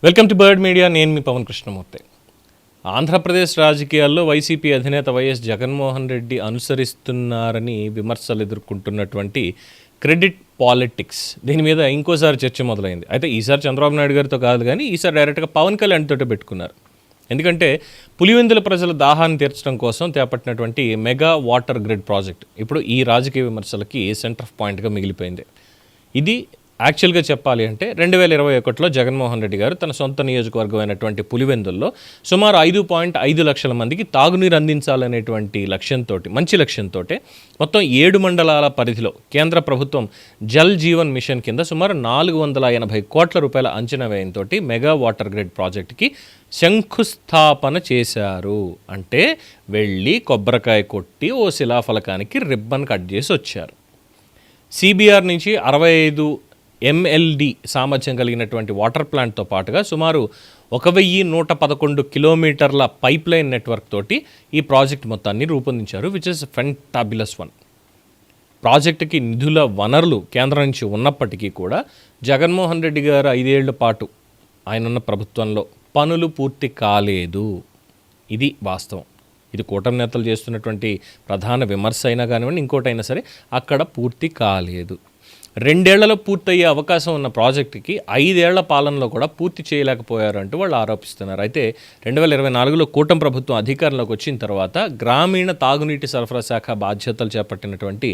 Welcome to bird media. నేను మీ పవన్ కృష్ణమూర్తి. ఆంధ్రప్రదేశ్ రాజకీయాల్లో YCP అధినేత వైఎస్ జగన్మోహన్ రెడ్డి అనుసరిస్తున్నారని విమర్శలు ఎదుర్కొంటున్నటువంటి క్రెడిట్ పాలిటిక్స్, దీని మీద ఇంకోసారి చర్చ మొదలైంది. అయితే ఈసారి చంద్రబాబు నాయుడు గారితో కాదు, కానీ ఈసారి డైరెక్ట్గా పవన్ కళ్యాణ్ తోటే పెట్టుకున్నారు. ఎందుకంటే పులివెందుల ప్రజల దాహాన్ని తీర్చడం కోసం చేపట్టినటువంటి మెగా వాటర్ గ్రిడ్ ప్రాజెక్ట్ ఇప్పుడు ఈ రాజకీయ విమర్శలకి సెంటర్ ఆఫ్ పాయింట్గా మిగిలిపోయింది. ఇది యాక్చువల్గా చెప్పాలి అంటే 2021లో జగన్మోహన్ రెడ్డి గారు తన సొంత నియోజకవర్గం అయినటువంటి పులివెందుల్లో సుమారు 5.5 లక్షల మందికి తాగునీరు అందించాలనేటువంటి లక్ష్యంతో, మంచి లక్ష్యంతో మొత్తం 7 మండలాల పరిధిలో కేంద్ర ప్రభుత్వం జల్ జీవన్ మిషన్ కింద సుమారు 480 కోట్ల రూపాయల అంచనా వ్యయంతో మెగా వాటర్ గ్రిడ్ ప్రాజెక్టుకి శంకుస్థాపన చేశారు. అంటే వెళ్ళి కొబ్బరికాయ కొట్టి ఓ శిలాఫలకానికి రిబ్బన్ కట్ చేసి వచ్చారు. సిబిఆర్ నుంచి 65 MLD సామర్థ్యం కలిగినటువంటి వాటర్ ప్లాంట్తో పాటుగా సుమారు 1111 కిలోమీటర్ల పైప్ లైన్ నెట్వర్క్ తోటి ఈ ప్రాజెక్ట్ మొత్తాన్ని రూపొందించారు, విచ్ ఇస్ ఫెంటాబులస్ వన్. ప్రాజెక్టుకి నిధుల వనరులు కేంద్రం నుంచి ఉన్నప్పటికీ కూడా జగన్మోహన్ రెడ్డి గారు 5 ఏళ్ల పాటు ఆయనున్న ప్రభుత్వంలో పనులు పూర్తి కాలేదు. ఇది వాస్తవం. ఇది కూటమి నేతలు చేస్తున్నటువంటి ప్రధాన విమర్శ అయినా కానివ్వండి, ఇంకోటైనా సరే అక్కడ పూర్తి కాలేదు. 2 ఏళ్లలో పూర్తయ్యే అవకాశం ఉన్న ప్రాజెక్టుకి 5 ఏళ్ల పాలనలో కూడా పూర్తి చేయలేకపోయారు అంటూ వాళ్ళు ఆరోపిస్తున్నారు. అయితే 2024లో కూటమి ప్రభుత్వం అధికారంలోకి వచ్చిన తర్వాత గ్రామీణ తాగునీటి సరఫరా శాఖ బాధ్యతలు చేపట్టినటువంటి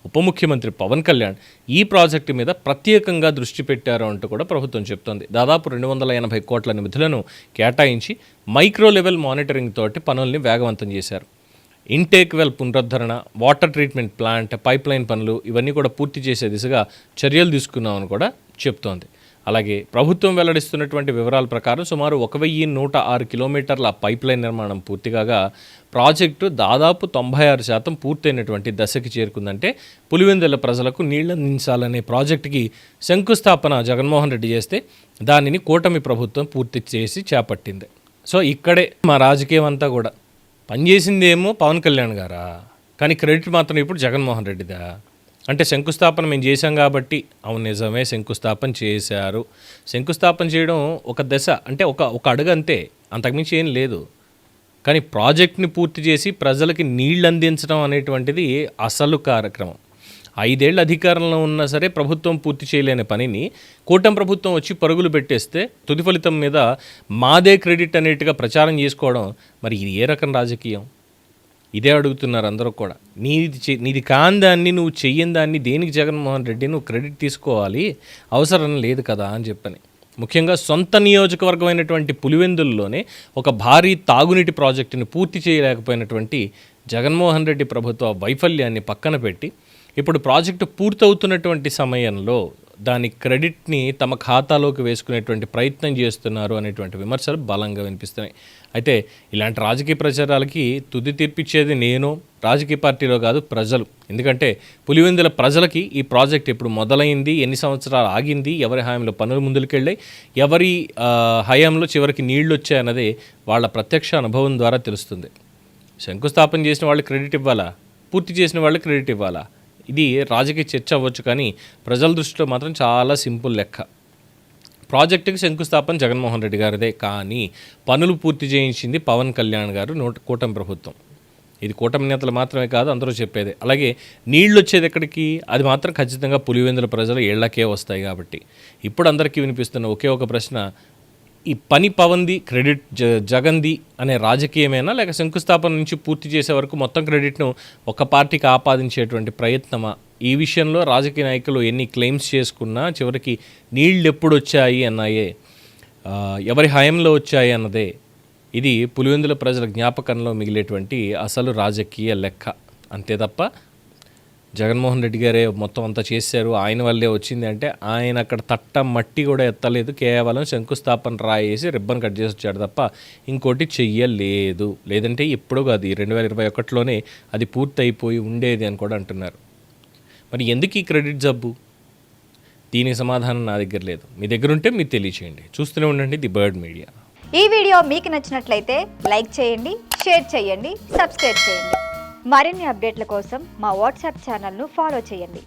ఉప ముఖ్యమంత్రి పవన్ కళ్యాణ్ ఈ ప్రాజెక్టు మీద ప్రత్యేకంగా దృష్టి పెట్టారు అంటూ కూడా ప్రభుత్వం చెప్తోంది. దాదాపు 280 కోట్ల నిధులను కేటాయించి మైక్రో లెవెల్ మానిటరింగ్ తోటి పనుల్ని వేగవంతం చేశారు. ఇంటేక్ వెల్ పునరుద్ధరణ, water treatment plant, pipe line పనులు ఇవన్నీ కూడా పూర్తి చేసే దిశగా చర్యలు తీసుకున్నామని కూడా చెప్తోంది. అలాగే ప్రభుత్వం వెల్లడిస్తున్నటువంటి వివరాల ప్రకారం సుమారు 1106 కిలోమీటర్ల పైప్ లైన్ నిర్మాణం పూర్తి కాగా ప్రాజెక్టు దాదాపు 96% పూర్తయినటువంటి దశకి చేరుకుందంటే పులివెందుల ప్రజలకు నీళ్లు అందించాలనే ప్రాజెక్టుకి శంకుస్థాపన జగన్మోహన్ రెడ్డి చేస్తే దానిని కూటమి ప్రభుత్వం పూర్తి చేసి చేపట్టింది. సో ఇక్కడే మా రాజకీయం అంతా కూడా పనిచేసిందేమో పవన్ కళ్యాణ్ గారా, కానీ క్రెడిట్ మాత్రం ఇప్పుడు జగన్మోహన్ రెడ్డిదా. అంటే శంకుస్థాపన మేము చేశాం కాబట్టి, అవును నిజమే శంకుస్థాపన చేశారు. శంకుస్థాపన చేయడం ఒక దశ, అంటే ఒక అడుగు అంతే, అంతకుమించి ఏం లేదు. కానీ ప్రాజెక్ట్ని పూర్తి చేసి ప్రజలకి నీళ్ళు అందించడం అనేటువంటిది అసలు కార్యక్రమం. 5 ఏళ్ళ అధికారంలో ఉన్నా సరే ప్రభుత్వం పూర్తి చేయలేని పనిని కూటమి ప్రభుత్వం వచ్చి పరుగులు పెట్టేస్తే తుది ఫలితం మీద మాదే క్రెడిట్ అనేట్టుగా ప్రచారం చేసుకోవడం, మరి ఇది ఏ రకం రాజకీయం? ఇదే అడుగుతున్నారు అందరూ కూడా. నీది కాని దాన్ని, నువ్వు చెయ్యని దాన్ని దేనికి జగన్మోహన్ రెడ్డి నువ్వు క్రెడిట్ తీసుకోవాలి? అవసరం లేదు కదా అని చెప్పని. ముఖ్యంగా సొంత నియోజకవర్గం అయినటువంటి పులివెందుల్లోనే ఒక భారీ తాగునీటి ప్రాజెక్టుని పూర్తి చేయలేకపోయినటువంటి జగన్మోహన్ రెడ్డి ప్రభుత్వ వైఫల్యాన్ని పక్కన పెట్టి ఇప్పుడు ప్రాజెక్టు పూర్తవుతున్నటువంటి సమయంలో దాని క్రెడిట్ని తమ ఖాతాలోకి వేసుకునేటువంటి ప్రయత్నం చేస్తున్నారు అనేటువంటి విమర్శలు బలంగా వినిపిస్తున్నాయి. అయితే ఇలాంటి రాజకీయ ప్రచారాలకి తుది తీర్పిచ్చేది నేను, రాజకీయ పార్టీలో కాదు, ప్రజలు. ఎందుకంటే పులివెందుల ప్రజలకి ఈ ప్రాజెక్ట్ ఎప్పుడు మొదలైంది, ఎన్ని సంవత్సరాలు ఆగింది, ఎవరి హయాంలో పనులు ముందుకెళ్ళాయి, ఎవరి హయాంలో చివరికి నీళ్లు వచ్చాయన్నది వాళ్ళ ప్రత్యక్ష అనుభవం ద్వారా తెలుస్తుంది. శంకుస్థాపన చేసిన వాళ్ళు క్రెడిట్ ఇవ్వాలా, పూర్తి చేసిన వాళ్ళు క్రెడిట్ ఇవ్వాలా? ఇది రాజకీయ చర్చ అవ్వచ్చు, కానీ ప్రజల దృష్టిలో మాత్రం చాలా సింపుల్ లెక్క. ప్రాజెక్టుకి శంకుస్థాపన జగన్మోహన్ రెడ్డి గారిదే, కానీ పనులు పూర్తి చేయించింది పవన్ కళ్యాణ్ గారు, కూటమి ప్రభుత్వం. ఇది కూటమి నేతలు మాత్రమే కాదు, అందరూ చెప్పేదే. అలాగే నీళ్ళు వచ్చేది ఎక్కడికి? అది మాత్రం ఖచ్చితంగా పులివెందుల ప్రజల ఇళ్లకే వస్తాయి. కాబట్టి ఇప్పుడు అందరికీ వినిపిస్తున్న ఒకే ఒక ప్రశ్న, ఈ పని పవన్ది, క్రెడిట్ జగన్ది అనే రాజకీయమేనా, లేక శంకుస్థాపన నుంచి పూర్తి చేసే వరకు మొత్తం క్రెడిట్ను ఒక పార్టీకి ఆపాదించేటువంటి ప్రయత్నమా? ఈ విషయంలో రాజకీయ నాయకులు ఎన్ని క్లెయిమ్స్ చేసుకున్నా చివరికి నీళ్ళు ఎప్పుడు వచ్చాయి అన్నాయే, ఎవరి హయాంలో వచ్చాయి అన్నదే ఇది పులివెందుల ప్రజల జ్ఞాపకంలో మిగిలేటువంటి అసలు రాజకీయ లెక్క. అంతే తప్ప జగన్మోహన్ రెడ్డి గారే మొత్తం అంతా చేశారు, ఆయన వల్లే వచ్చింది అంటే ఆయన అక్కడ తట్ట మట్టి కూడా ఎత్తలేదు, కేవలం శంకుస్థాపన రాయేసి రిబ్బన్ కట్ చేసి వచ్చాడు తప్ప ఇంకోటి చెయ్యలేదు. లేదంటే ఎప్పుడో కాదు, 2021లోనే అది పూర్తి అయిపోయి ఉండేది అని కూడా అంటున్నారు. మరి ఎందుకు ఈ క్రెడిట్ జబ్బు? దీనికి సమాధానం నా దగ్గర లేదు. మీ దగ్గర ఉంటే మీరు తెలియచేయండి. చూస్తూనే ఉండండి ది బర్డ్ మీడియా. ఈ వీడియో మీకు నచ్చినట్లయితే లైక్ చేయండి, షేర్ చేయండి, సబ్స్క్రైబ్ చేయండి. మరిన్ని అప్డేట్ల కోసం మా వాట్సాప్ ఛానల్ను ఫాలో చేయండి.